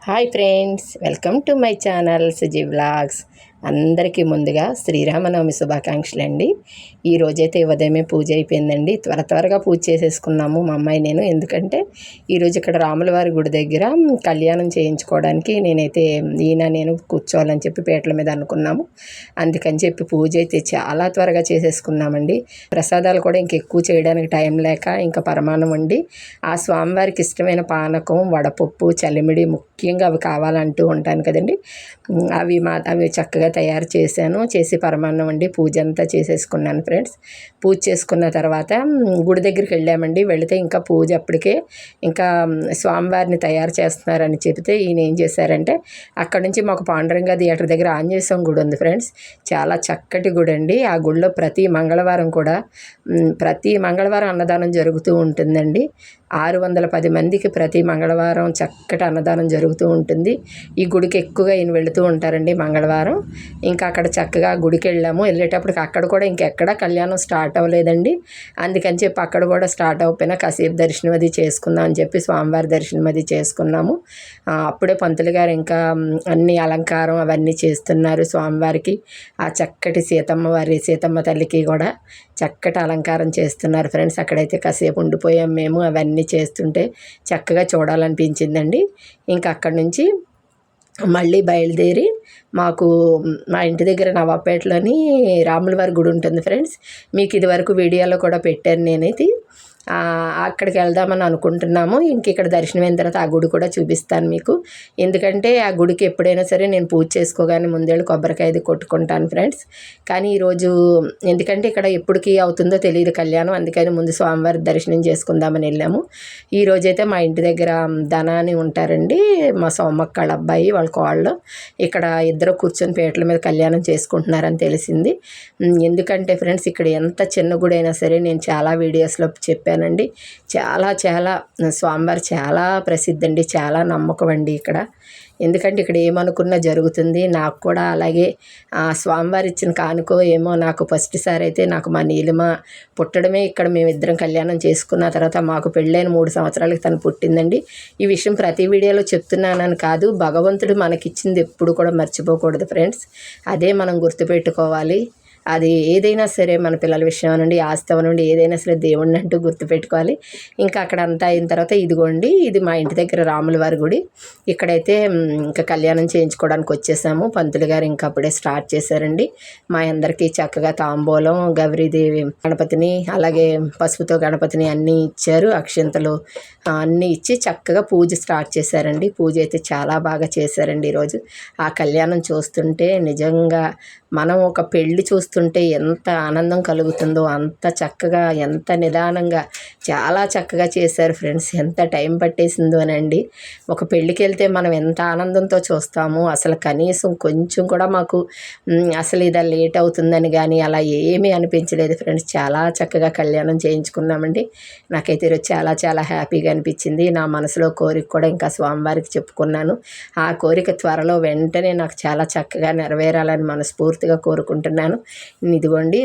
Hi friends, welcome to my channel Suji vlogs. అందరికీ ముందుగా శ్రీరామనవమి శుభాకాంక్షలు అండి. ఈరోజైతే ఉదయమే పూజ అయిపోయిందండి. త్వరగా పూజ చేసేసుకున్నాము మా అమ్మాయి నేను. ఎందుకంటే ఈరోజు ఇక్కడ రాములవారి గుడి దగ్గర కళ్యాణం చేయించుకోవడానికి నేను కూర్చోవాలని చెప్పి పీటల మీద అనుకున్నాము. అందుకని చెప్పి పూజ అయితే చాలా త్వరగా చేసేసుకున్నామండి. ప్రసాదాలు కూడా ఇంకెక్కువ చేయడానికి టైం లేక ఇంకా పరమాన్నం వండి ఆ స్వామివారికి ఇష్టమైన పానకం, వడపప్పు, చలిమిడి ముఖ్యంగా అవి కావాలంటూ ఉంటాను కదండి. అవి చక్కగా తయారు చేసి పరమాన్నం వండి పూజ అంతా చేసేసుకున్నాను ఫ్రెండ్స్. పూజ చేసుకున్న తర్వాత గుడి దగ్గరికి వెళ్ళామండి. వెళితే ఇంకా పూజ అప్పటికే ఇంకా స్వామివారిని తయారు చేస్తున్నారని చెబితే ఈయన ఏం చేశారంటే అక్కడ నుంచి మాకు పాండురంగ థియేటర్ దగ్గర ఆంజనేయ స్వామి గుడి ఉంది ఫ్రెండ్స్. చాలా చక్కటి గుడి అండి. ఆ గుడిలో ప్రతి మంగళవారం అన్నదానం జరుగుతూ ఉంటుందండి. 610 మందికి ప్రతి మంగళవారం చక్కటి అన్నదానం జరుగుతూ ఉంటుంది. ఈ గుడికి ఎక్కువగా ఈయన వెళుతూ ఉంటారండి మంగళవారం. ఇంకా అక్కడ చక్కగా గుడికి వెళ్ళాము. వెళ్ళేటప్పటికి అక్కడ కూడా ఇంకెక్కడ కళ్యాణం స్టార్ట్ అవ్వలేదండి. అందుకని చెప్పి అక్కడ కూడా స్టార్ట్ అవ్వకపోయినా కాసేపు దర్శనం అది చేసుకుందాం అని చెప్పి స్వామివారి దర్శనం అది చేసుకున్నాము. అప్పుడే పంతులు గారు ఇంకా అన్ని అలంకారం అవన్నీ చేస్తున్నారు స్వామివారికి. ఆ చక్కటి సీతమ్మ తల్లికి కూడా చక్కటి అలంకారం చేస్తున్నారు ఫ్రెండ్స్. అక్కడైతే కాసేపు ఉండిపోయాం మేము. అవన్నీ చేస్తుంటే చక్కగా చూడాలనిపించిందండి. ఇంకా అక్కడి నుంచి మళ్ళీ బయలుదేరి మా ఇంటి దగ్గర నవాపేటలోని రాములవారి గుడి ఉంటుంది ఫ్రెండ్స్. మీకు ఇదివరకు వీడియోలో కూడా పెట్టాను నేనైతే. అక్కడికి వెళ్దామని అనుకుంటున్నాము. ఇక్కడ దర్శనం అయిన తర్వాత ఆ గుడి కూడా చూపిస్తాను మీకు. ఎందుకంటే ఆ గుడికి ఎప్పుడైనా సరే నేను పూజ చేసుకోగానే ముందేళ్ళు కొబ్బరికాయ కొట్టుకుంటాను ఫ్రెండ్స్. కానీ ఈరోజు ఎందుకంటే ఇక్కడ ఎప్పటికీ అవుతుందో తెలియదు కళ్యాణం. అందుకని ముందు స్వామివారి దర్శనం చేసుకుందామని వెళ్ళాము. ఈరోజైతే మా ఇంటి దగ్గర ధనాని ఉంటారండి, మా సోమక్క వాళ్ళ అబ్బాయి వాళ్ళ కోళ్ళు ఇక్కడ ఇద్దరు కూర్చొని పీటల మీద కళ్యాణం చేసుకుంటున్నారని తెలిసింది. ఎందుకంటే ఫ్రెండ్స్ ఇక్కడ ఎంత చిన్న గుడి అయినా సరే నేను చాలా వీడియోస్లో చెప్పానండి. చాలా స్వామివారు చాలా ప్రసిద్ధి అండి, చాలా నమ్మకం అండి ఇక్కడ. ఎందుకంటే ఇక్కడ ఏమనుకున్నా జరుగుతుంది. నాకు కూడా అలాగే స్వామివారి ఇచ్చిన కానుకో ఏమో. నాకు ఫస్ట్ సారి అయితే నాకు మా నీలిమ పుట్టడమే ఇక్కడ మేమిద్దరం కళ్యాణం చేసుకున్న తర్వాత మాకు పెళ్ళైన 3 సంవత్సరాలకి తను పుట్టిందండి. ఈ విషయం ప్రతి వీడియోలో చెప్తున్నానని కాదు, భగవంతుడు మనకిచ్చింది ఎప్పుడు కూడా మర్చిపోకూడదు ఫ్రెండ్స్. అదే మనం గుర్తుపెట్టుకోవాలి. అది ఏదైనా సరే మన పిల్లల విషయం నుండి ఆస్తవ నుండి ఏదైనా సరే దేవుడిని అంటూ గుర్తుపెట్టుకోవాలి. ఇంకా అక్కడ అంతా అయిన తర్వాత ఇదిగోండి, ఇది మా ఇంటి దగ్గర రాములవారి గుడి. ఇక్కడైతే ఇంకా కళ్యాణం చేయించుకోవడానికి వచ్చేసాము. పంతులు గారు ఇంకా అప్పుడే స్టార్ట్ చేశారండి. మా అందరికీ చక్కగా తాంబూలం, గౌరీదేవి గణపతిని అలాగే పసుపుతో గణపతిని అన్నీ ఇచ్చారు. అక్షింతలు అన్నీ ఇచ్చి చక్కగా పూజ స్టార్ట్ చేశారండి. పూజ అయితే చాలా బాగా చేశారండి ఈరోజు. ఆ కళ్యాణం చూస్తుంటే నిజంగా మనం ఒక పెళ్ళి చూస్తుంటే ఎంత ఆనందం కలుగుతుందో అంత చక్కగా, ఎంత నిదానంగా చాలా చక్కగా చేశారు ఫ్రెండ్స్. ఎంత టైం పట్టేసిందోనండి. ఒక పెళ్ళికి వెళ్తే మనం ఎంత ఆనందంతో చూస్తామో అసలు కనీసం కొంచెం కూడా మాకు అసలు ఇది లేట్ అవుతుందని కానీ అలా ఏమీ అనిపించలేదు ఫ్రెండ్స్. చాలా చక్కగా కళ్యాణం చేయించుకున్నామండి. నాకైతే ఈరోజు చాలా హ్యాపీగా అనిపించింది. నా మనసులో కోరిక కూడా ఇంకా స్వామివారికి చెప్పుకున్నాను. ఆ కోరిక త్వరలో వెంటనే నాకు చాలా చక్కగా నెరవేరాలని మనస్ఫూర్తిగా కోరుకుంటున్నాను. ఇదిగోండి,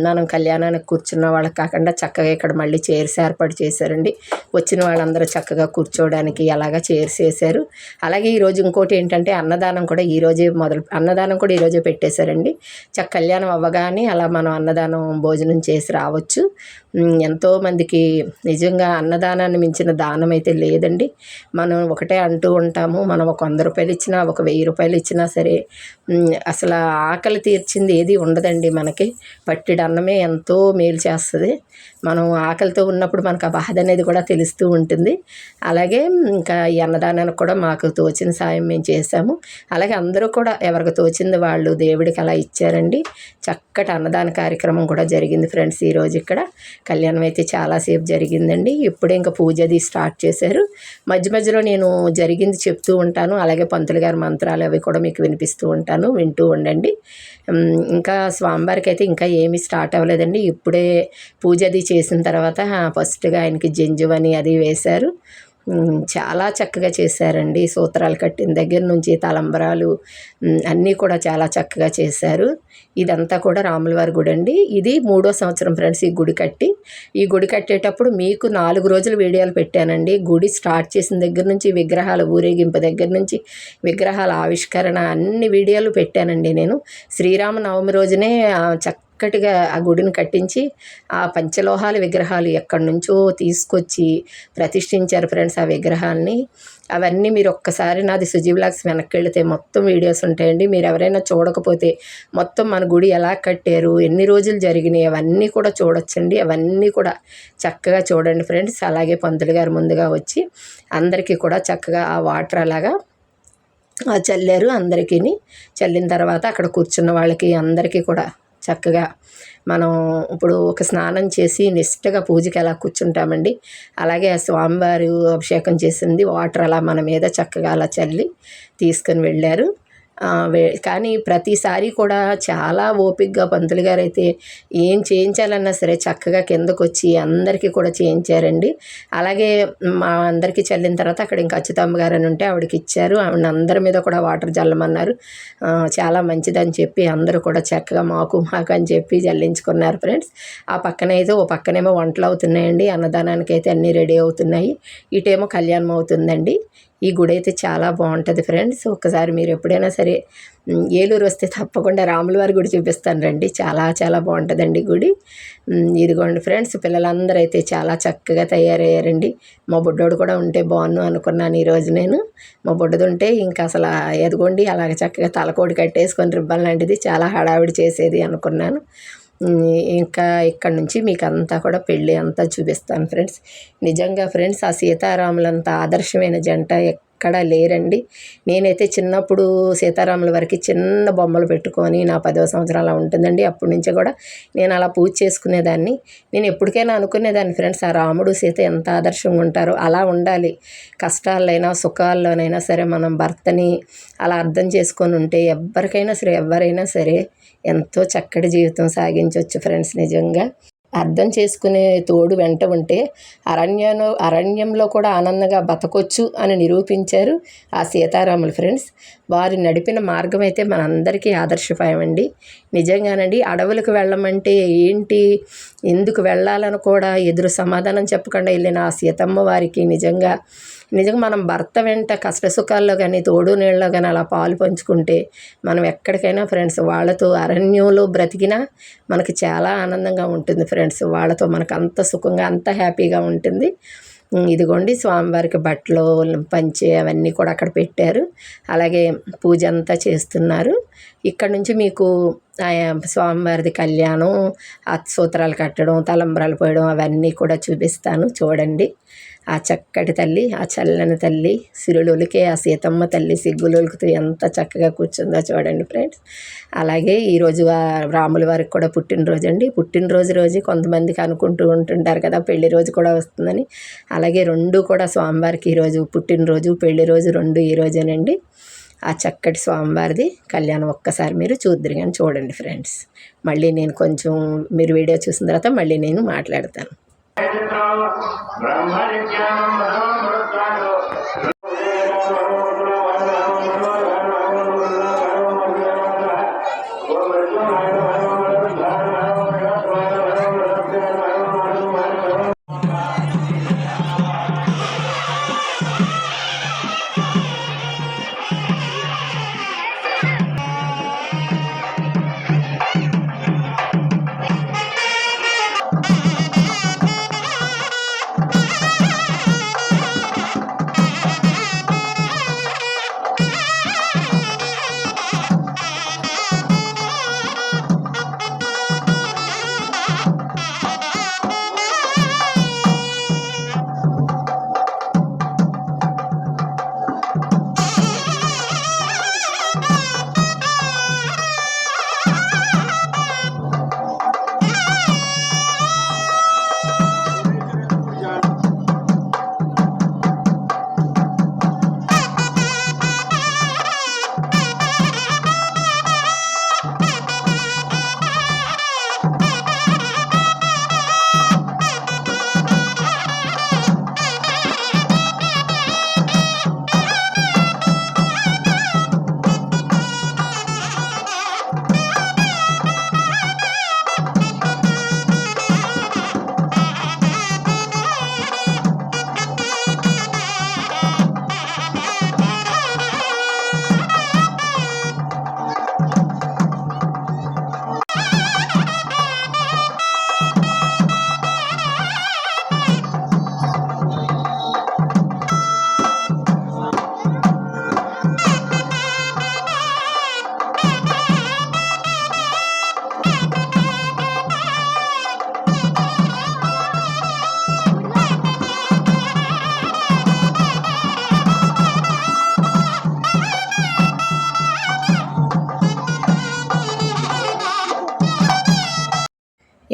మనం కళ్యాణానికి కూర్చున్న వాళ్ళకి కాకుండా చక్కగా ఇక్కడ మళ్ళీ చైర్స్ ఏర్పాటు చేశారండి. వచ్చిన వాళ్ళందరూ చక్కగా కూర్చోవడానికి అలాగా చైర్స్ వేశారు. అలాగే ఈరోజు ఇంకోటి ఏంటంటే అన్నదానం కూడా ఈరోజే పెట్టేశారండి. కళ్యాణం అవ్వగానే అలా మనం అన్నదానం భోజనం చేసి రావచ్చు. ఎంతోమందికి నిజంగా అన్నదానాన్ని మించిన దానం అయితే లేదండి. మనం ఒకటే అంటూ ఉంటాము, మనం ఒక 100 రూపాయలు ఇచ్చినా, ఒక 1000 రూపాయలు ఇచ్చినా సరే అసలు ఆకలి తీర్చింది ఏది ఉండదండి. మనకి పట్టిడి అన్నమే ఎంతో మేలు చేస్తుంది. మనం ఆకలితో ఉన్నప్పుడు మనకు ఆ బాధ అనేది కూడా తెలుస్తూ ఉంటుంది. అలాగే ఇంకా ఈ అన్నదానానికి కూడా మాకు తోచిన సాయం మేము చేశాము. అలాగే అందరూ కూడా ఎవరికి తోచింది వాళ్ళు దేవుడికి అలా ఇచ్చారండి. చక్కటి అన్నదాన కార్యక్రమం కూడా జరిగింది ఫ్రెండ్స్. ఈరోజు ఇక్కడ కళ్యాణం అయితే చాలాసేపు జరిగిందండి. ఇప్పుడే ఇంకా పూజ అది స్టార్ట్ చేశారు. మధ్యలో నేను జరిగింది చెప్తూ ఉంటాను. అలాగే పంతులు గారి మంత్రాలు అవి కూడా మీకు వినిపిస్తూ ఉంటాను, వింటూ ఉండండి. ఇంకా స్వామివారికి అయితే ఇంకా ఏమీ స్టార్ట్ అవ్వలేదండి. ఇప్పుడే పూజ అది చేసిన తర్వాత ఫస్ట్గా ఆయనకి జంజువని అది వేశారు. చాలా చక్కగా చేశారండి. సూత్రాలు కట్టిన దగ్గర నుంచి తలంబరాలు అన్నీ కూడా చాలా చక్కగా చేశారు. ఇదంతా కూడా రాములవారి గుడి అండి. ఇది 3వ సంవత్సరం ఫ్రెండ్స్ ఈ గుడి కట్టి. ఈ గుడి కట్టేటప్పుడు మీకు 4 రోజులు వీడియోలు పెట్టానండి. గుడి స్టార్ట్ చేసిన దగ్గర నుంచి విగ్రహాల ఊరేగింపు దగ్గర నుంచి విగ్రహాల ఆవిష్కరణ అన్ని వీడియోలు పెట్టానండి నేను. శ్రీరామనవమి రోజునే చక్కటిగా ఆ గుడిని కట్టించి ఆ పంచలోహాల విగ్రహాలు ఎక్కడి నుంచో తీసుకొచ్చి ప్రతిష్ఠించారు ఫ్రెండ్స్ ఆ విగ్రహాన్ని. అవన్నీ మీరు ఒక్కసారి నాది సుజీ వ్లాగ్స్ వెనక్కి వెళితే మొత్తం వీడియోస్ ఉంటాయండి. మీరు ఎవరైనా చూడకపోతే మొత్తం మన గుడి ఎలా కట్టారు, ఎన్ని రోజులు జరిగినాయి అవన్నీ కూడా చూడొచ్చండి. అవన్నీ కూడా చక్కగా చూడండి ఫ్రెండ్స్. అలాగే పంతులు గారు ముందుగా వచ్చి అందరికీ కూడా చక్కగా ఆ వాటర్ అలాగా చల్లారు. అందరికీ చల్లిన తర్వాత అక్కడ కూర్చున్న వాళ్ళకి అందరికీ కూడా చక్కగా మనం ఇప్పుడు ఒక స్నానం చేసి నిష్టగా పూజకి ఎలా కూర్చుంటామండి, అలాగే ఆ స్వామివారు అభిషేకం చేసింది వాటర్ అలా మన మీద చక్కగా అలా చల్లి తీసుకొని వెళ్ళారు. కానీ ప్రతిసారి కూడా చాలా ఓపికగా పంతులు గారు అయితే ఏం చేయించాలన్నా సరే చక్కగా కిందకు వచ్చి అందరికీ కూడా చేయించారండి. అలాగే మా అందరికీ చల్లిన తర్వాత అక్కడ ఇంకా అచ్యుతమ్మ గారు అని ఉంటే ఆవిడకి ఇచ్చారు. ఆవిడ అందరి మీద కూడా వాటర్ జల్లమన్నారు. చాలా మంచిదని చెప్పి అందరూ కూడా చక్కగా మాకు అని చెప్పి జల్లించుకున్నారు ఫ్రెండ్స్. ఆ పక్కనైతే ఓ పక్కనేమో వంటలు అవుతున్నాయండి. అన్నదానానికి అయితే అన్నీ రెడీ అవుతున్నాయి. ఇటేమో కళ్యాణం అవుతుందండి. ఈ గుడి అయితే చాలా బాగుంటుంది ఫ్రెండ్స్. ఒక్కసారి మీరు ఎప్పుడైనా సరే ఏలూరు వస్తే తప్పకుండా రాములవారి గుడి చూపిస్తాను రండి. చాలా చాలా బాగుంటుందండి గుడి. ఇదిగోండి ఫ్రెండ్స్, పిల్లలందరూ అయితే చాలా చక్కగా తయారయ్యారండి. మా బుడ్డోడు కూడా ఉంటే బాగున్నాను అనుకున్నాను ఈరోజు నేను. మా బుడ్డది ఉంటే ఇంకా అసలు ఎదుగోండి అలాగ చక్కగా తలకోడి కట్టేసుకొని రిబ్బన్ లాంటిది చాలా హడావిడి చేసేది అనుకున్నాను. ఇంకా ఇక్కడ నుంచి మీకు అంతా కూడా పెళ్ళి అంతా చూపిస్తాను ఫ్రెండ్స్. నిజంగా ఫ్రెండ్స్ ఆ సీతారాములంత ఆదర్శమైన జంట ఎక్కడా లేరండి. నేనైతే చిన్నప్పుడు సీతారాముల వారికి చిన్న బొమ్మలు పెట్టుకొని నా 10వ సంవత్సరం అలా ఉంటుందండి. అప్పటి నుంచి కూడా నేను అలా పూజ చేసుకునేదాన్ని. నేను ఎప్పటికైనా అనుకునేదాన్ని ఫ్రెండ్స్, ఆ రాముడు సీత ఎంత ఆదర్శంగా ఉంటారో అలా ఉండాలి. కష్టాలైనా సుఖాల్లోనైనా సరే మనం భర్తని అలా అర్థం చేసుకొని ఉంటే ఎవరైనా సరే ఎంతో చక్కటి జీవితం సాగించవచ్చు ఫ్రెండ్స్. నిజంగా అర్థం చేసుకునే తోడు వెంట ఉంటే అరణ్యంలో కూడా ఆనందంగా బతకొచ్చు అని నిరూపించారు ఆ సీతారాములు ఫ్రెండ్స్. వారు నడిపిన మార్గం అయితే మనందరికీ ఆదర్శప్రాయం అండి. నిజంగానండి, అడవులకు వెళ్ళమంటే ఏంటి, ఎందుకు వెళ్ళాలని కూడా ఎదురు సమాధానం చెప్పకుండా వెళ్ళిన ఆ సీతమ్మ వారికి నిజంగా మనం భర్త వెంట కష్టసుఖాల్లో కానీ తోడు నీళ్ళలో కానీ అలా పాలు పంచుకుంటే మనం ఎక్కడికైనా ఫ్రెండ్స్ వాళ్ళతో అరణ్యంలో బ్రతికినా మనకి చాలా ఆనందంగా ఉంటుంది ఫ్రెండ్స్. వాళ్ళతో మనకు అంత సుఖంగా అంత హ్యాపీగా ఉంటుంది. ఇదిగోండి స్వామివారికి బట్టలు పంచి అవన్నీ కూడా అక్కడ పెట్టారు. అలాగే పూజ అంతా చేస్తున్నారు. ఇక్కడ నుంచి మీకు స్వామివారిది కళ్యాణం, సూత్రాలు కట్టడం, తలంబ్రాలు పోయడం అవన్నీ కూడా చూపిస్తాను చూడండి. ఆ చక్కటి తల్లి, ఆ చల్లని తల్లి, సిరులొలికే ఆ సీతమ్మ తల్లి సిగ్గులొలుకుతూ ఎంత చక్కగా కూర్చుందో చూడండి ఫ్రెండ్స్. అలాగే ఈరోజు ఆ రాముల వారికి కూడా పుట్టినరోజు అండి. పుట్టినరోజు కొంతమందికి అనుకుంటూ ఉంటుంటారు కదా పెళ్లి రోజు కూడా వస్తుందని. అలాగే రెండు కూడా స్వామివారికి ఈరోజు పుట్టినరోజు పెళ్లి రోజు రెండు ఈ రోజేనండి. ఆ చక్కటి స్వామివారిది కళ్యాణం ఒక్కసారి మీరు చూద్దరు కానీ చూడండి ఫ్రెండ్స్. మళ్ళీ నేను కొంచెం మీరు వీడియో చూసిన తర్వాత మళ్ళీ నేను మాట్లాడతాను.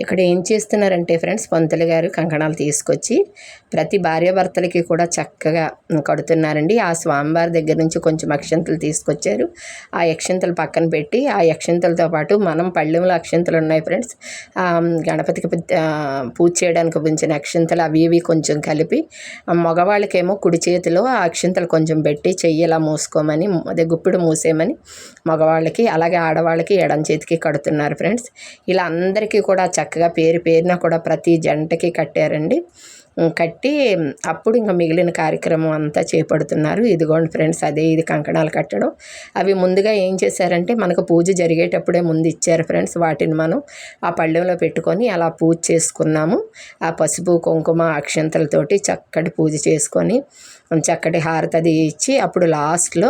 ఇక్కడ ఏం చేస్తున్నారంటే ఫ్రెండ్స్, పంతులు గారు కంకణాలు తీసుకొచ్చి ప్రతి భార్యాభర్తలకి కూడా చక్కగా కడుతున్నారండి. ఆ స్వామివారి దగ్గర నుంచి కొంచెం అక్షంతలు తీసుకొచ్చారు. ఆ అక్షంతలు పక్కన పెట్టి, ఆ అక్షంతలతో పాటు మనం పళ్ళెంలో అక్షంతలు ఉన్నాయి ఫ్రెండ్స్, గణపతికి పూజ చేయడానికి ఉంచిన అక్షంతలు అవి ఇవి కొంచెం కలిపి, మగవాళ్ళకేమో కుడి చేతిలో ఆ అక్షంతలు కొంచెం పెట్టి చెయ్యి ఇలా మూసుకోమని, అదే గుప్పిడు మూసేయమని మగవాళ్ళకి, అలాగే ఆడవాళ్ళకి ఎడం చేతికి కడుతున్నారు ఫ్రెండ్స్. ఇలా అందరికీ కూడా చక్కగా పేరు పేరున కూడా ప్రతి జంటకి కట్టారండి. కట్టి అప్పుడు ఇంకా మిగిలిన కార్యక్రమం అంతా చేపడుతున్నారు. ఇదిగోండి ఫ్రెండ్స్, అదే ఇది కంకణాలు కట్టడం. అవి ముందుగా ఏం చేశారంటే మనకు పూజ జరిగేటప్పుడే ముందు ఇచ్చారు ఫ్రెండ్స్. వాటిని మనం ఆ పళ్ళెంలో పెట్టుకొని అలా పూజ చేసుకున్నాము. ఆ పసుపు కుంకుమ అక్షంతలతోటి చక్కటి పూజ చేసుకొని చక్కటి హారతి అది ఇచ్చి, అప్పుడు లాస్ట్లో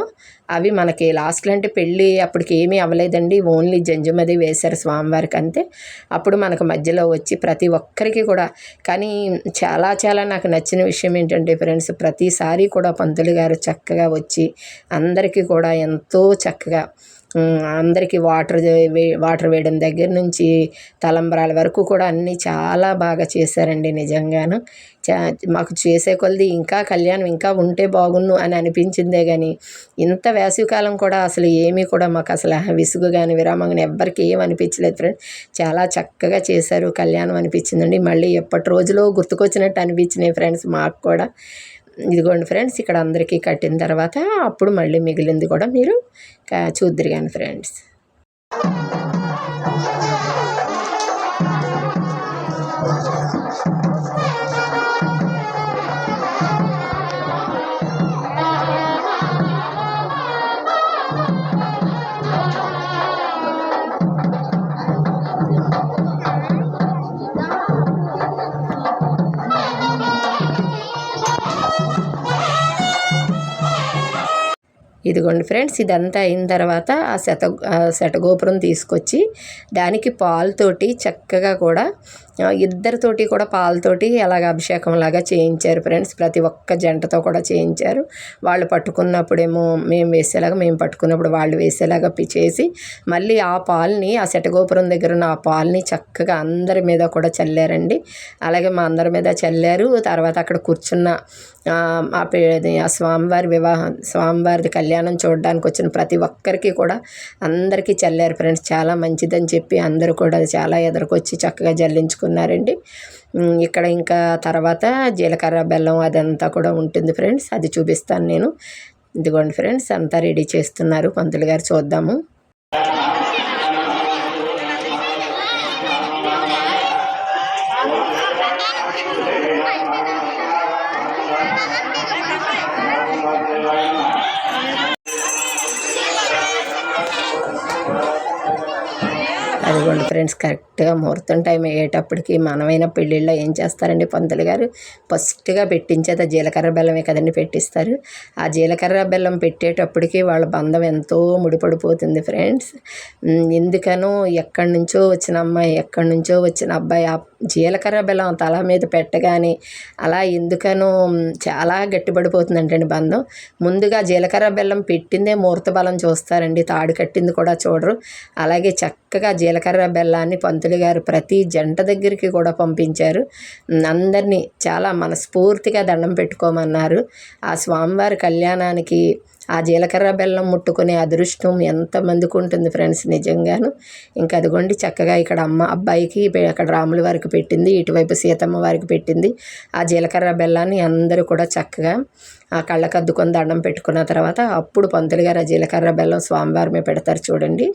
అవి మనకి లాస్ట్లో అంటే పెళ్ళి అప్పటికి ఏమీ అవ్వలేదండి, ఓన్లీ జంజుమది వేశారు స్వామివారికి అంతే. అప్పుడు మనకు మధ్యలో వచ్చి ప్రతి ఒక్కరికి కూడా, కానీ చాలా చాలా నాకు నచ్చిన విషయం ఏంటంటే ఫ్రెండ్స్, ప్రతిసారి కూడా పంతులు గారు చక్కగా వచ్చి అందరికీ కూడా ఎంతో చక్కగా అందరికీ వాటర్ వేయడం దగ్గర నుంచి తలంబ్రాల వరకు కూడా అన్నీ చాలా బాగా చేశారండి. నిజంగాను మాకు చేసే కొలది ఇంకా కళ్యాణం ఇంకా ఉంటే బాగున్ను అని అనిపించిందే కానీ, ఇంత వేసవికాలం కూడా అసలు ఏమీ కూడా మాకు అసలు విసుగు కానీ విరామం కానీ ఎవ్వరికి ఏం అనిపించలేదు ఫ్రెండ్స్. చాలా చక్కగా చేశారు కళ్యాణం అనిపించిందండి. మళ్ళీ ఎప్పటి రోజులో గుర్తుకొచ్చినట్టు అనిపించినాయి ఫ్రెండ్స్ మాకు కూడా. ఇదిగోండి ఫ్రెండ్స్, ఇక్కడ అందరికీ కట్టిన తర్వాత అప్పుడు మళ్ళీ మిగిలింది కూడా మీరు చూద్దరు కానీ ఫ్రెండ్స్. ఇదిగోండి ఫ్రెండ్స్, ఇదంతా అయిన తర్వాత ఆ శటగోపురం తీసుకొచ్చి దానికి పాలతోటి చక్కగా కూడా ఇద్దరితోటి కూడా పాలతోటి అలాగ అభిషేకం లాగా చేయించారు ఫ్రెండ్స్. ప్రతి ఒక్క జంటతో కూడా చేయించారు. వాళ్ళు పట్టుకున్నప్పుడేమో మేము వేసేలాగా, మేము పట్టుకున్నప్పుడు వాళ్ళు వేసేలాగా చేసి మళ్ళీ ఆ పాలని ఆ శటగోపురం దగ్గర ఉన్న ఆ పాలని చక్కగా అందరి మీద కూడా చల్లారండి. అలాగే మా అందరి మీద చల్లారు. తర్వాత అక్కడ కూర్చున్న ఆ స్వామివారిది కళ్యాణం చూడడానికి వచ్చిన ప్రతి ఒక్కరికి కూడా అందరికీ చల్లారు ఫ్రెండ్స్. చాలా మంచిదని చెప్పి అందరూ కూడా చాలా ఎదురుకొచ్చి చక్కగా జల్లించుకున్నారండి. ఇక్కడ ఇంకా తర్వాత జీలకర్ర బెల్లం అదంతా కూడా ఉంటుంది ఫ్రెండ్స్, అది చూపిస్తాను నేను. ఇదిగోండి ఫ్రెండ్స్, అంతా రెడీ చేస్తున్నారు పంతులు గారు, చూద్దాము. అదిగోండి ఫ్రెండ్స్, కరెక్ట్గా ముహూర్తం టైం అయ్యేటప్పటికి మనమైన పెళ్ళిళ్ళలో ఏం చేస్తారండి పంతులు గారు, ఫస్ట్గా పెట్టించేది ఆ జీలకర్ర బెల్లమే కదండి పెట్టిస్తారు. ఆ జీలకర్ర బెల్లం పెట్టేటప్పటికి వాళ్ళ బంధం ఎంతో ముడిపడిపోతుంది ఫ్రెండ్స్. ఎందుకనో ఎక్కడి నుంచో వచ్చిన అమ్మాయి, ఎక్కడి నుంచో వచ్చిన అబ్బాయి ఆ జీలకర్ర బెల్లం తల మీద పెట్టగానే అలా ఎందుకనో చాలా గట్టిపడిపోతుందంటండి బంధం. ముందుగా జీలకర్ర బెల్లం పెట్టిందే ముహూర్త బలం చూస్తారండి, తాడు కట్టింది కూడా చూడరు. అలాగే చక్కగా జీలకర్ర బెల్లాన్ని పంతులు గారు ప్రతి జంట దగ్గరికి కూడా పంపించారు. అందరినీ చాలా మనస్ఫూర్తిగా దండం పెట్టుకోమన్నారు. ఆ స్వామివారి కళ్యాణానికి ఆ జీలకర్ర బెల్లం ముట్టుకునే అదృష్టం ఎంతమందికి ఉంటుంది ఫ్రెండ్స్ నిజంగాను. ఇంకా అదిగోండి చక్కగా ఇక్కడ అబ్బాయికి అక్కడ రాముల వారికి పెట్టింది, ఇటువైపు సీతమ్మ వారికి పెట్టింది. ఆ జీలకర్ర బెల్లాన్ని అందరూ కూడా చక్కగా ఆ కళ్ళకద్దుకొని దండం పెట్టుకున్న తర్వాత అప్పుడు పంతులు గారు ఆ జీలకర్ర బెల్లం స్వామివారి మీద పెడతారు చూడండి.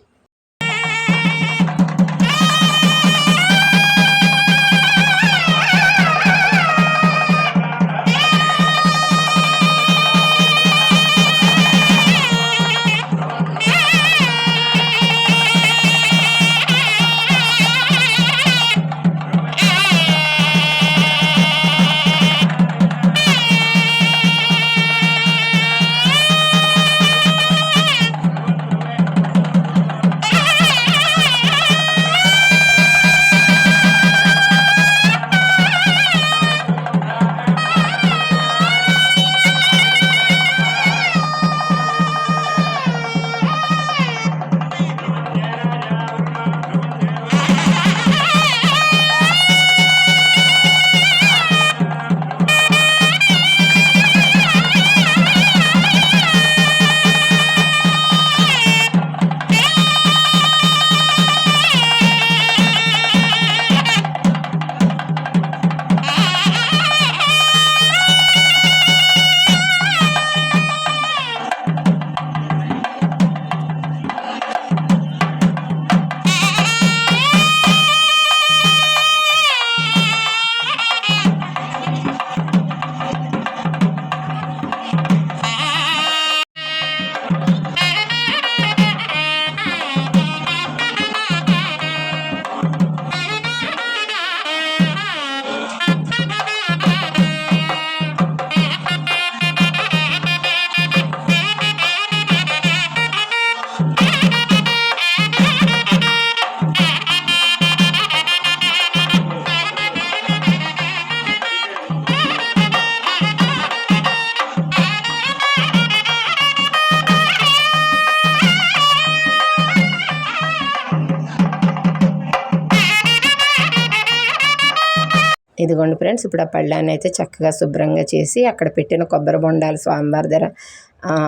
ఇదిగోండి ఫ్రెండ్స్, ఇప్పుడు ఆ పళ్ళాన్ని అయితే చక్కగా శుభ్రంగా చేసి అక్కడ పెట్టిన కొబ్బరి బొండాలు స్వామివారి దగ్గర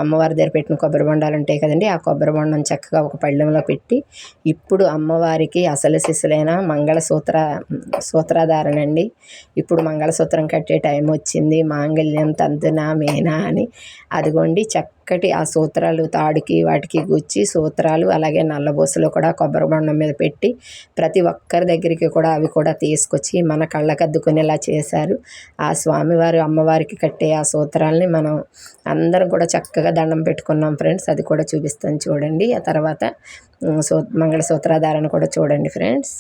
అమ్మవారి దగ్గర పెట్టిన కొబ్బరి బొండాలు ఉంటాయి కదండి, ఆ కొబ్బరి బొండం చక్కగా ఒక పళ్ళెంలో పెట్టి ఇప్పుడు అమ్మవారికి అసలు సిసలైన సూత్రధారణ అండి. ఇప్పుడు మంగళసూత్రం కట్టే టైం వచ్చింది. మాంగళ్యం తంతునా మేనా అని అదిగోండి చక్కటి ఆ సూత్రాలు తాడుకి వాటికి గుచ్చి సూత్రాలు అలాగే నల్లబోసలు కూడా కొబ్బరి బొండం మీద పెట్టి ప్రతి ఒక్కరి దగ్గరికి కూడా అవి కూడా తీసుకొచ్చి మన కళ్ళకద్దుకునేలా చేశారు. ఆ స్వామివారు అమ్మవారికి కట్టే ఆ సూత్రాలని మనం అందరం కూడా చక్కగా దండం పెట్టుకున్నాం ఫ్రెండ్స్. అది కూడా చూపిస్తాను చూడండి. ఆ తర్వాత మంగళసూత్రధారణ కూడా చూడండి ఫ్రెండ్స్.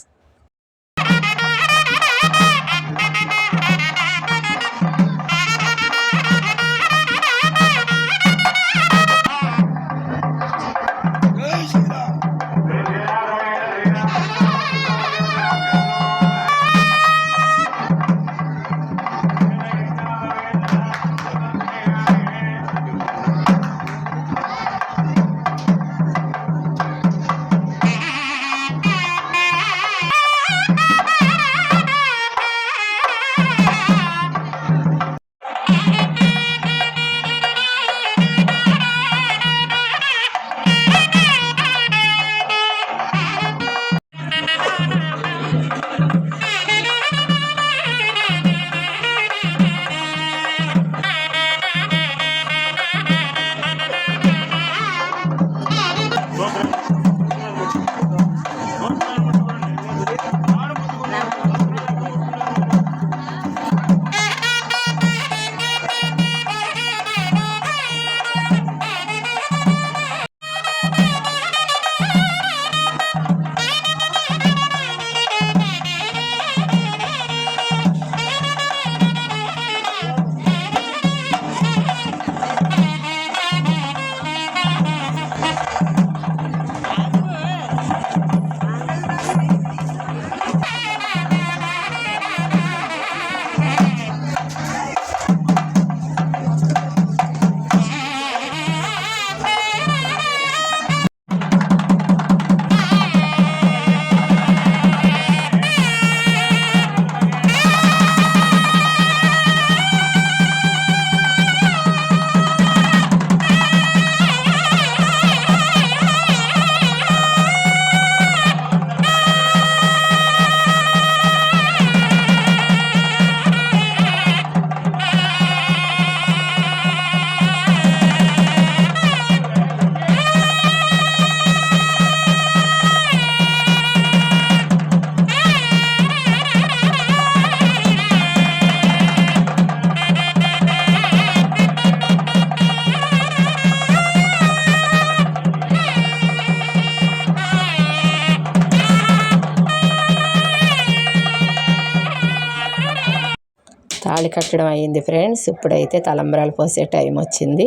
తాళి కట్టడం అయ్యింది ఫ్రెండ్స్. ఇప్పుడైతే తలంబ్రాలు పోసే టైం వచ్చింది.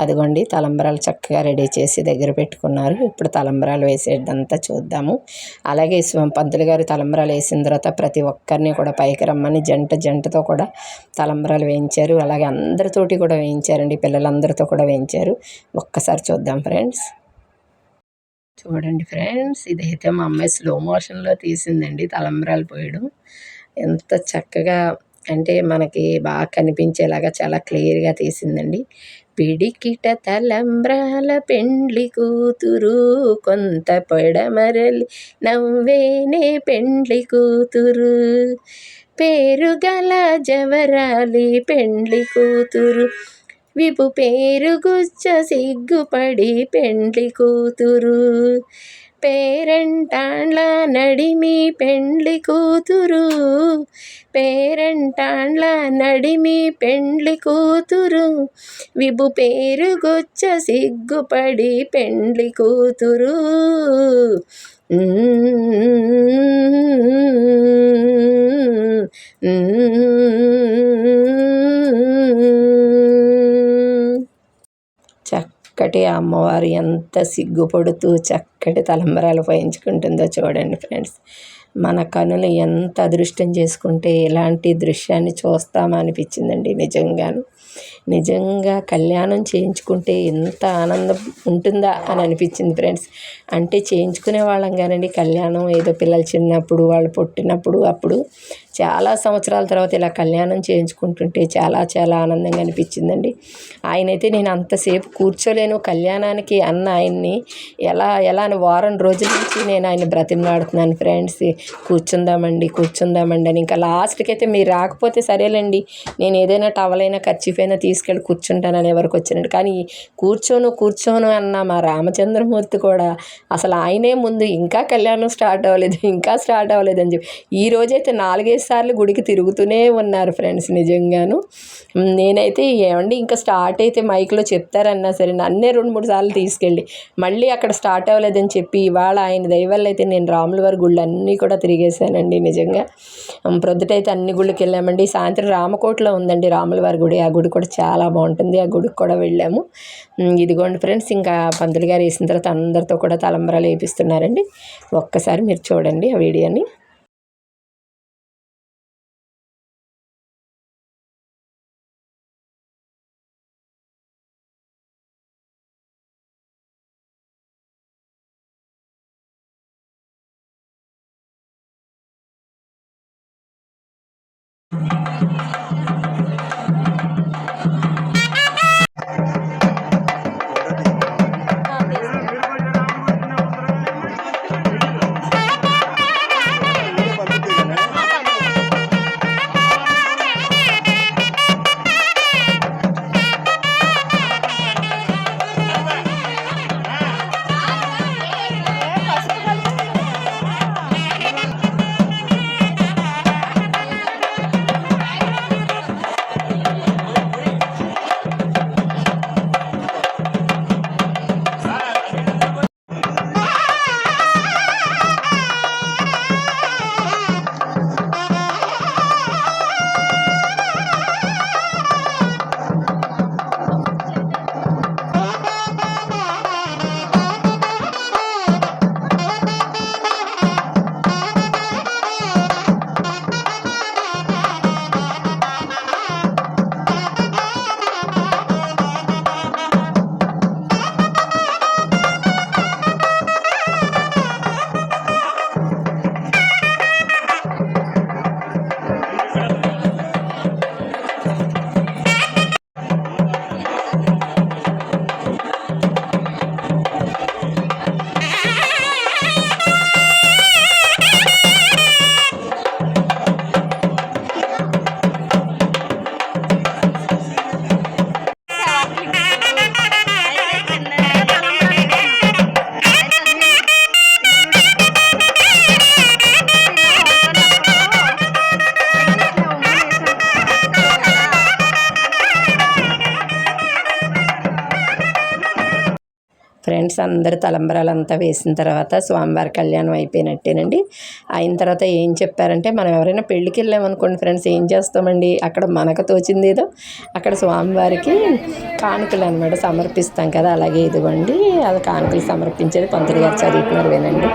అదిగోండి తలంబ్రాలు చక్కగా రెడీ చేసి దగ్గర పెట్టుకున్నారు. ఇప్పుడు తలంబ్రాలు వేసేదంతా చూద్దాము. అలాగే పంతులు గారు తలంబ్రాలు వేసిన తర్వాత ప్రతి ఒక్కరిని కూడా పైకి రమ్మని జంటతో కూడా తలంబ్రాలు వేయించారు. అలాగే అందరితోటి కూడా వేయించారండి, పిల్లలందరితో కూడా వేయించారు. ఒక్కసారి చూద్దాం ఫ్రెండ్స్. చూడండి ఫ్రెండ్స్, ఇదైతే మా అమ్మాయి స్లో మోషన్లో తీసిందండి తలంబ్రాలు పోయడం. ఎంత చక్కగా అంటే మనకి బాగా కనిపించేలాగా చాలా క్లియర్గా తీసిందండి. పిడికిట తలంబ్రాల పెండ్లి కూతురు కొంత పొడమరలి నవ్వేనే పెండ్లి కూతురు, పేరుగల జవరాలి పెండ్లి కూతురు, విపు పేరుగుచ్చ సిగ్గుపడి పెండ్లి కూతురు, పేరంటాండ్ల నడిమి పెండ్లి కూతురు, పేరంటాండ్ల నడిమి పెండ్లి కూతురు, విభు పేరుగుచ్చ సిగ్గుపడి పెండ్లి కూతురు. చక్కటి అమ్మవారు ఎంత సిగ్గుపడుతూ చక్కటి తలంబరాలు పోయించుకుంటుందో చూడండి ఫ్రెండ్స్. మన కనులు ఎంత అదృష్టం చేసుకుంటే ఇలాంటి దృశ్యాన్ని చూస్తామనిపించిందండి. నిజంగా కళ్యాణం చేయించుకుంటే ఎంత ఆనందం ఉంటుందా అని అనిపించింది ఫ్రెండ్స్. అంటే చేయించుకునే వాళ్ళం కానండి, కళ్యాణం ఏదో పిల్లలు చిన్నప్పుడు వాళ్ళు పుట్టినప్పుడు అప్పుడు చాలా సంవత్సరాల తర్వాత ఇలా కళ్యాణం చేయించుకుంటుంటే చాలా చాలా ఆనందంగా అనిపించిందండి. ఆయనైతే నేను అంతసేపు కూర్చోలేను కళ్యాణానికి అన్న ఆయన్ని ఎలా అని వారం రోజుల నుంచి నేను ఆయన బ్రతిమలాడుతున్నాను ఫ్రెండ్స్, కూర్చుందామండి అని. ఇంకా లాస్ట్కి అయితే మీరు రాకపోతే సరేలేండి, నేను ఏదైనా టవల్ అయినా కర్చీఫ్ తీసుకెళ్ళి కూర్చుంటానని ఎవరికి వచ్చినట్టు. కానీ కూర్చోను అన్న మా రామచంద్రమూర్తి కూడా అసలు ఆయనే ముందు ఇంకా కళ్యాణం స్టార్ట్ అవ్వలేదు అని చెప్పి ఈ రోజైతే 4-5 సార్లు గుడికి తిరుగుతూనే ఉన్నారు ఫ్రెండ్స్. నిజంగాను నేనైతే ఏమండి ఇంకా స్టార్ట్ అయితే మైక్లో చెప్తారన్నా సరే నన్నే 2-3 సార్లు తీసుకెళ్ళి మళ్ళీ అక్కడ స్టార్ట్ అవ్వలేదని చెప్పి ఇవాళ ఆయన దయవల్ల అయితే నేను రాముల వారి గుళ్ళు అన్నీ కూడా తిరిగేశానండి. నిజంగా ప్రొద్దుటైతే అన్ని గుళ్ళకి వెళ్ళామండి. సాయంత్రం రామకోటలో ఉందండి రాముల వారి గుడి, ఆ గుడి కూడా చాలా బాగుంటుంది, ఆ గుడికి కూడా వెళ్ళాము. ఇదిగోండి ఫ్రెండ్స్, ఇంకా పంతులు గారు వేసిన తర్వాత అందరితో కూడా తలంబ్రాలు వేపిస్తున్నారండి. ఒక్కసారి మీరు చూడండి ఆ వీడియోని. ఫ్రెండ్స్ అందరు తలంబరాలంతా వేసిన తర్వాత స్వామివారి కళ్యాణం అయిపోయినట్టేనండి. అయిన తర్వాత ఏం చెప్పారంటే మనం ఎవరైనా పెళ్ళికి వెళ్ళామనుకోండి ఫ్రెండ్స్ ఏం చేస్తామండి, అక్కడ మనకు తోచింది ఏదో అక్కడ స్వామివారికి కానుకలు అనమాట సమర్పిస్తాం కదా, అలాగే ఇదిగోండి అది కానుకలు సమర్పించేది పంతులు గారు చదువుతున్నారు వినండి.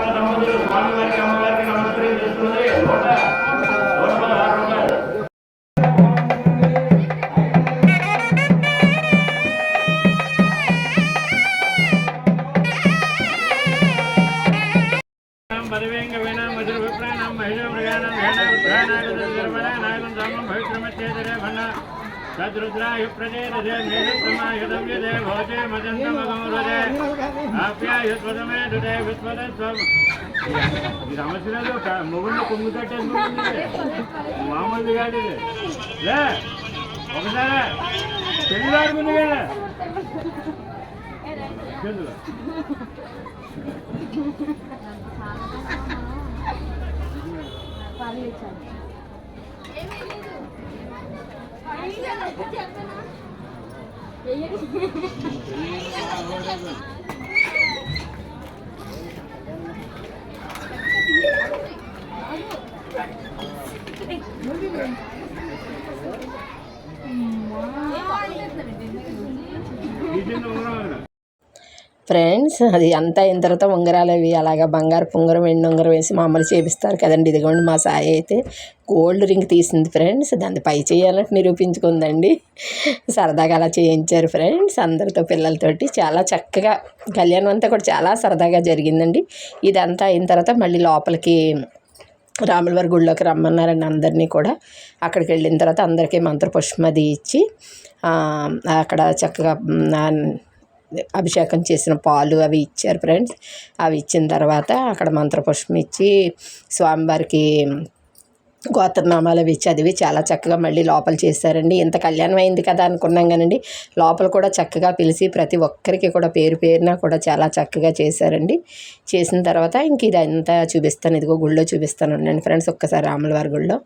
तद्रुद्राय प्रचेदते मेघसमायुधव्यते भोजे मदन्तमगौरजे आप्यायुष्वदमे दुते विश्वदत्वम् ఈ సమస్యలో మొగుళ్ళు కొమ్ము కట్టేసి మామూలు కాదు లే ఒకసారి పెళ్ళి ఆడుకుంది కదా ఫ్రెండ్స్ అది అంతా అయిన తర్వాత ఉంగరాలు అవి అలాగా బంగారు ఉంగరం వెండి ఉంగరం వేసి మామూలు చేపిస్తారు కదండి. ఇదిగోండి మా సాయి అయితే గోల్డ్ రింగ్ తీసింది ఫ్రెండ్స్, దాన్ని పై చేయాలంటే నిరూపించుకుందండి. సరదాగా అలా చేయించారు ఫ్రెండ్స్ అందరితో పిల్లలతోటి. చాలా చక్కగా కళ్యాణం అంతా కూడా చాలా సరదాగా జరిగిందండి. ఇదంతా అయిన తర్వాత మళ్ళీ లోపలికి రాములవారి గుడిలోకి రమ్మన్నారండి అందరినీ కూడా. అక్కడికి వెళ్ళిన తర్వాత అందరికీ మంత్రపుష్పం అది ఇచ్చి అక్కడ చక్కగా అభిషేకం చేసిన పాలు అవి ఇచ్చారు ఫ్రెండ్స్. అవి ఇచ్చిన తర్వాత అక్కడ మంత్రపుష్పం ఇచ్చి స్వామివారికి గోత్రనామాలు అవి చదివి చాలా చక్కగా మళ్ళీ లోపల చేశారండి. ఇంత కళ్యాణం అయింది కదా అనుకున్నాం కానండి, లోపల కూడా చక్కగా పిలిచి ప్రతి ఒక్కరికి కూడా పేరు పేరున కూడా చాలా చక్కగా చేశారండి. చేసిన తర్వాత ఇంక ఇదంతా చూపిస్తాను, ఇదిగో గుళ్ళో చూపిస్తాను ఉండండి ఫ్రెండ్స్. ఒక్కసారి రాములవారి గుళ్ళో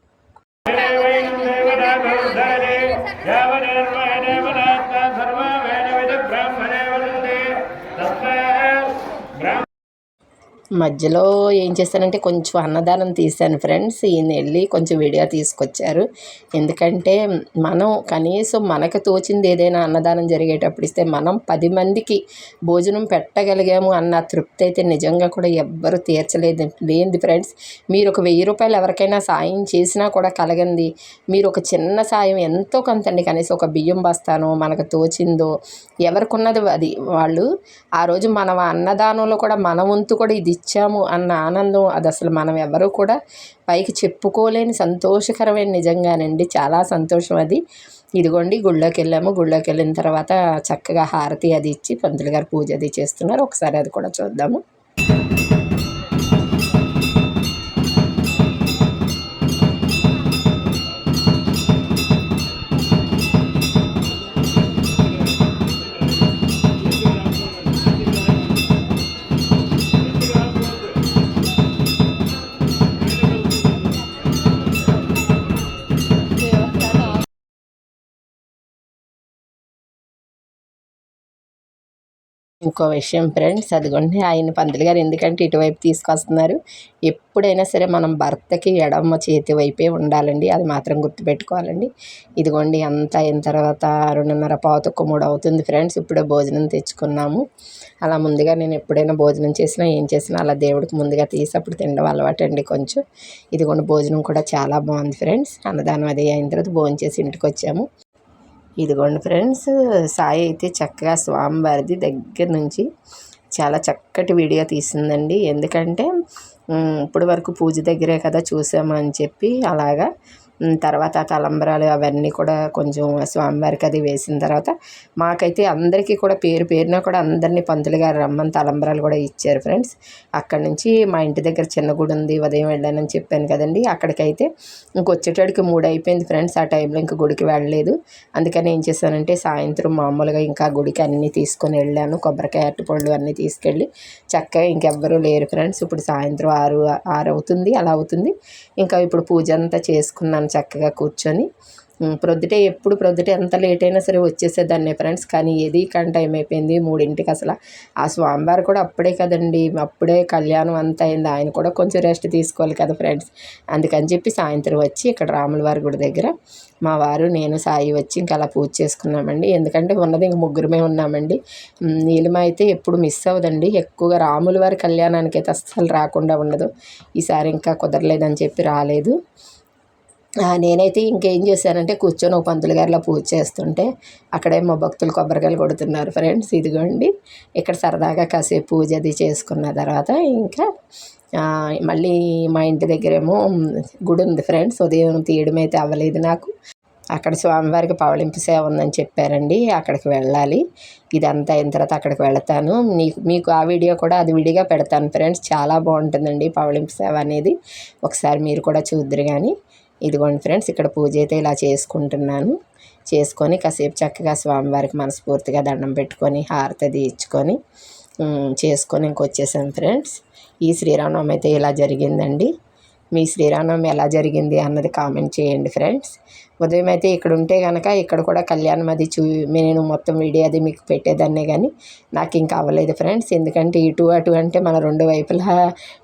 మధ్యలో ఏం చేశానంటే కొంచెం అన్నదానం తీశాను ఫ్రెండ్స్. ఈయన వెళ్ళి కొంచెం వీడియో తీసుకొచ్చారు. ఎందుకంటే మనం కనీసం మనకు తోచింది ఏదైనా అన్నదానం జరిగేటప్పుడు ఇస్తే మనం 10 మందికి భోజనం పెట్టగలిగాము అన్న తృప్తి అయితే నిజంగా కూడా ఎవ్వరు లేనిది ఫ్రెండ్స్. మీరు ఒక 1000 రూపాయలు ఎవరికైనా సాయం చేసినా కూడా కలగంది. మీరు ఒక చిన్న సాయం ఎంతో కొంతండి, కనీసం ఒక బియ్యం బస్తానో మనకు తోచిందో ఎవరికి ఉన్నది అది వాళ్ళు ఆ రోజు మన అన్నదానంలో కూడా మన వంతు కూడా ఇది ఇచ్చాము అన్న ఆనందం అది అసలు మనం ఎవరు కూడా పైకి చెప్పుకోలేని సంతోషకరమైన నిజంగానండి. చాలా సంతోషం అది. ఇదిగోండి గుళ్ళోకి వెళ్ళాము. గుళ్ళోకి వెళ్ళిన తర్వాత చక్కగా హారతి అది ఇచ్చి పంతులు గారు పూజ అది చేస్తున్నారు. ఒకసారి అది కూడా చూద్దాము. ఇంకో విషయం ఫ్రెండ్స్, అదిగోండి ఆయన పంతులు గారు ఎందుకంటే ఇటువైపు తీసుకొస్తున్నారు. ఎప్పుడైనా సరే మనం భర్తకి ఎడమ చేతి వైపే ఉండాలండి, అది మాత్రం గుర్తుపెట్టుకోవాలండి. ఇదిగోండి అంతా అయిన తర్వాత 2:30 3 అవుతుంది ఫ్రెండ్స్. ఇప్పుడే భోజనం తెచ్చుకున్నాము. అలా ముందుగా నేను ఎప్పుడైనా భోజనం చేసినా ఏం చేసినా అలా దేవుడికి ముందుగా తీసి అప్పుడు తినడం అలవాటండి కొంచెం. ఇదిగోండి భోజనం కూడా చాలా బాగుంది ఫ్రెండ్స్. అన్నదానం అది అయిన తర్వాత భోజనం చేసి ఇంటికి వచ్చాము. ఇదిగోండి ఫ్రెండ్స్, సాయి అయితే చక్కగా స్వామివారిది దగ్గర నుంచి చాలా చక్కటి వీడియో తీసిందండి. ఎందుకంటే ఇప్పటి వరకు పూజ దగ్గరే కదా చూసాము అని చెప్పి అలాగా తర్వాత తలంబ్రాలు అవన్నీ కూడా కొంచెం స్వామివారికి అది వేసిన తర్వాత మాకైతే అందరికీ కూడా పేరు పేరున కూడా అందరినీ పంతులు గారు రమ్మని తలంబ్రాలు కూడా ఇచ్చారు ఫ్రెండ్స్. అక్కడి నుంచి మా ఇంటి దగ్గర చిన్న గుడి ఉంది, ఉదయం వెళ్ళానని చెప్పాను కదండి. అక్కడికైతే ఇంకొచ్చేటడికి 3 అయిపోయింది ఫ్రెండ్స్. ఆ టైంలో ఇంక గుడికి వెళ్ళలేదు. అందుకని ఏం చేశానంటే సాయంత్రం మామూలుగా ఇంకా గుడికి అన్నీ తీసుకొని వెళ్ళాను. కొబ్బరికాయ అరటిపళ్ళు అన్నీ తీసుకెళ్ళి చక్కగా ఇంకెవ్వరూ లేరు ఫ్రెండ్స్. ఇప్పుడు సాయంత్రం 6 అవుతుంది అలా అవుతుంది. ఇంకా ఇప్పుడు పూజ అంతా చేసుకున్నాను చక్కగా కూర్చొని. ప్రొద్దుటే ఎంత లేట్ అయినా సరే వచ్చేసేదాన్ని ఫ్రెండ్స్. కానీ ఏది కానీ టైం అయిపోయింది 3ంటికి. అసలు ఆ స్వామివారు కూడా అప్పుడే కదండి, అప్పుడే కళ్యాణం అంతా అయింది. ఆయన కూడా కొంచెం రెస్ట్ తీసుకోవాలి కదా ఫ్రెండ్స్. అందుకని చెప్పి సాయంత్రం వచ్చి ఇక్కడ రాములవారి గుడి దగ్గర మా వారు నేను సాయి వచ్చి ఇంకా అలా పూజ చేసుకున్నామండి. ఎందుకంటే ఉన్నది ఇంక ముగ్గురమే ఉన్నామండి. నీలిమ అయితే ఎప్పుడు మిస్ అవ్వదండి. ఎక్కువగా రాములవారి కళ్యాణానికి అయితే అస్సలు రాకుండా ఉండదు. ఈసారి ఇంకా కుదరలేదని చెప్పి రాలేదు. నేనైతే ఇంకేం చేశానంటే కూర్చొని ఒక పంతులు గారిలో పూజ చేస్తుంటే అక్కడేమో భక్తులు కొబ్బరికాయలు కొడుతున్నారు ఫ్రెండ్స్. ఇదిగోండి ఇక్కడ సరదాగా కాసేపు పూజ అది చేసుకున్న తర్వాత ఇంకా మళ్ళీ మా ఇంటి దగ్గరేమో గుడి ఉంది ఫ్రెండ్స్. ఉదయం తీయడం అయితే అవ్వలేదు నాకు. అక్కడ స్వామివారికి పవళింపు సేవ ఉందని చెప్పారండి, అక్కడికి వెళ్ళాలి. ఇదంతా అయిన తర్వాత అక్కడికి వెళతాను. మీకు ఆ వీడియో కూడా అది విడిగా పెడతాను ఫ్రెండ్స్. చాలా బాగుంటుందండి పవళింపు సేవ అనేది. ఒకసారి మీరు కూడా చూద్దరు కానీ. ఇదిగోండి ఫ్రెండ్స్ ఇక్కడ పూజ అయితే ఇలా చేసుకుంటున్నాను. చేసుకొని కాసేపు చక్కగా స్వామివారికి మనస్ఫూర్తిగా దండం పెట్టుకొని హారతి ఇచ్చుకొని చేసుకొని ఇంకొచ్చేసాను ఫ్రెండ్స్. ఈ శ్రీరామనవమి అయితే ఇలా జరిగిందండి. మీ శ్రీరామనవమి ఎలా జరిగింది అన్నది కామెంట్ చేయండి ఫ్రెండ్స్. ఉదయం అయితే ఇక్కడ ఉంటే కనుక ఇక్కడ కూడా కళ్యాణం అది నేను మొత్తం వీడియో అది మీకు పెట్టేదాన్నే కానీ నాకు ఇంకా అవ్వలేదు ఫ్రెండ్స్. ఎందుకంటే ఇటు అటు అంటే మన 2 వైపులా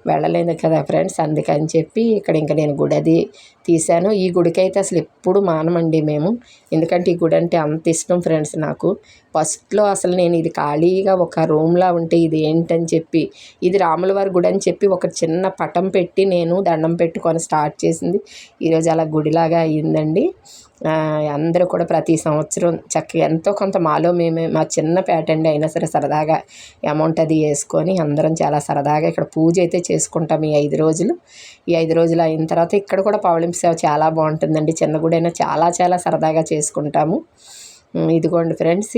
వెళ్ళలేదు కదా ఫ్రెండ్స్. అందుకని చెప్పి ఇక్కడ ఇంకా నేను గుడి అది తీశాను. ఈ గుడికి అయితే అసలు ఎప్పుడు మానమండి మేము, ఎందుకంటే ఈ గుడి అంటే అంత ఇష్టం ఫ్రెండ్స్ నాకు. ఫస్ట్లో అసలు నేను ఇది ఖాళీగా ఒక రూమ్లా ఉంటే ఇది ఏంటని చెప్పి ఇది రాములవారి గుడి అని చెప్పి ఒక చిన్న పటం పెట్టి నేను దండం పెట్టుకొని స్టార్ట్ చేసింది. ఈరోజు అలా గుడిలాగా అయ్యిందండి. అందరూ కూడా ప్రతి సంవత్సరం చక్కగా ఎంతో కొంత మాలో మేమే మా చిన్న పేట అండి అయినా సరే సరదాగా అమౌంట్ అది వేసుకొని అందరం చాలా సరదాగా ఇక్కడ పూజ అయితే చేసుకుంటాం ఈ 5 రోజులు. ఈ 5 రోజులు అయిన తర్వాత ఇక్కడ కూడా పవళింపు సేవ చాలా బాగుంటుందండి. చిన్న గుడి అయినా చాలా చాలా సరదాగా చేసుకుంటాము. ఇదిగోండి ఫ్రెండ్స్,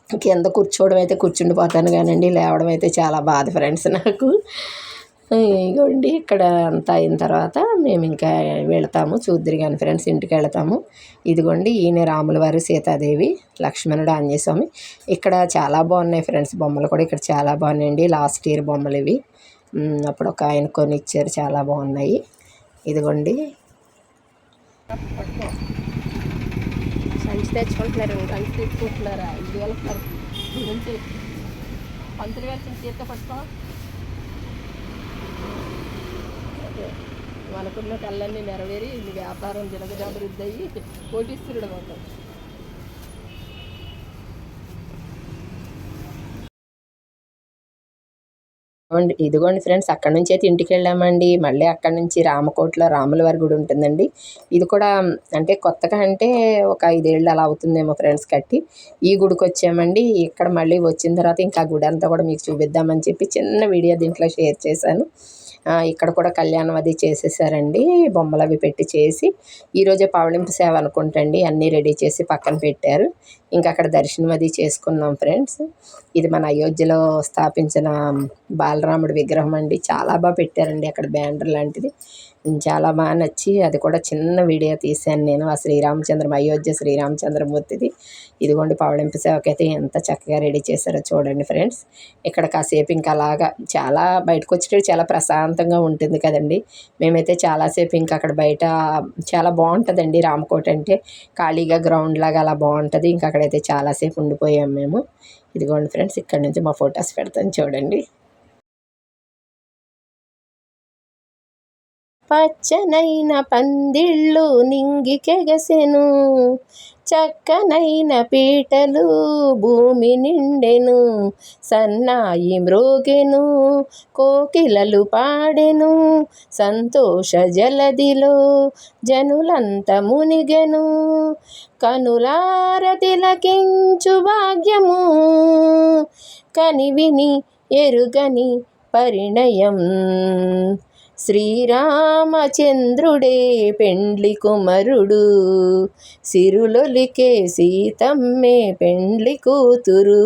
కింద కూర్చోవడం అయితే కూర్చుండిపోతాను కానండి, లేవడం అయితే చాలా బాధ ఫ్రెండ్స్ నాకు. ఇగోండి ఇక్కడ అంతా అయిన తర్వాత మేము ఇంకా వెళతాము, చూద్దురు కానీ ఫ్రెండ్స్ ఇంటికి వెళతాము. ఇదిగోండి ఈయన రాముల వారు, సీతాదేవి, లక్ష్మణుడు, ఆంజనేయ స్వామి. ఇక్కడ చాలా బాగున్నాయి ఫ్రెండ్స్, బొమ్మలు కూడా ఇక్కడ చాలా బాగున్నాయండి. లాస్ట్ ఇయర్ బొమ్మలు ఇవి. అప్పుడు ఒక ఆయన కొని ఇచ్చారు, చాలా బాగున్నాయి. ఇదిగోండి సంచి తెచ్చుకుంటున్నారు, సంచి తెచ్చుకుంటున్నారా? ఇది వెళ్తారు పంతులు గారు చేత పట్టుకో. మనకున్న కళ్ళన్నీ నెరవేరి నీ వ్యాపారం జనగజాభివృద్ధి అయ్యి కోటీశ్వరుడు అవుతాం. ఇదిగోండి ఫ్రెండ్స్, అక్కడ నుంచి అయితే ఇంటికి వెళ్ళామండి. మళ్ళీ అక్కడ నుంచి రామకోటలో రాముల వారి గుడి ఉంటుందండి. ఇది కూడా అంటే కొత్తగా అంటే ఒక 5 ఏళ్ళు అలా అవుతుందేమో ఫ్రెండ్స్ కట్టి. ఈ గుడికి వచ్చామండి. ఇక్కడ మళ్ళీ వచ్చిన తర్వాత ఇంకా గుడి అంతా కూడా మీకు చూపిద్దామని చెప్పి చిన్న వీడియో దీంట్లో షేర్ చేశాను. ఇక్కడ కూడా కళ్యాణం అది చేసేసారండి, బొమ్మలు అవి పెట్టి చేసి. ఈరోజే పవళింపు సేవ అనుకుంటండి, అన్నీ రెడీ చేసి పక్కన పెట్టారు. ఇంకా అక్కడ దర్శనం అది చేసుకున్నాం ఫ్రెండ్స్. ఇది మన అయోధ్యలో స్థాపించిన బాలరాముడి విగ్రహం అండి. చాలా బాగా పెట్టారండి అక్కడ బ్యానర్ లాంటిది, చాలా బాగా నచ్చి అది కూడా చిన్న వీడియో తీశాను నేను. ఆ అయోధ్య శ్రీరామచంద్రమూర్తిది. ఇదిగోండి పవళింపు సేవకైతే ఎంత చక్కగా రెడీ చేశారో చూడండి ఫ్రెండ్స్. ఇక్కడ కాసేపు ఇంకా అలాగా చాలా బయటకు వచ్చేటప్పుడు చాలా ప్రశాంతంగా ఉంటుంది కదండి. మేమైతే చాలాసేపు ఇంకా అక్కడ బయట చాలా బాగుంటుందండి. రామకోట అంటే ఖాళీగా గ్రౌండ్ లాగా అలా బాగుంటుంది. ఇంకా అక్కడైతే చాలాసేపు ఉండిపోయాం మేము. ఇదిగోండి ఫ్రెండ్స్, ఇక్కడ నుంచి మా ఫొటోస్ పెడతాను చూడండి. పచ్చనైన పందిళ్ళు నింగికెగసెను, చక్కనైన పీటలు భూమి నిండెను, సన్నాయి మ్రోగెను, కోకిలలు పాడెను, సంతోష జలదిలో జనులంత మునిగెను, కనులార తిలకించు భాగ్యము, కనివిని ఎరుగని పరిణయం, శ్రీరామచంద్రుడే పెండ్లి కుమరుడు, సిరులొలికే సీతమ్మే పెండ్లి కూతురు.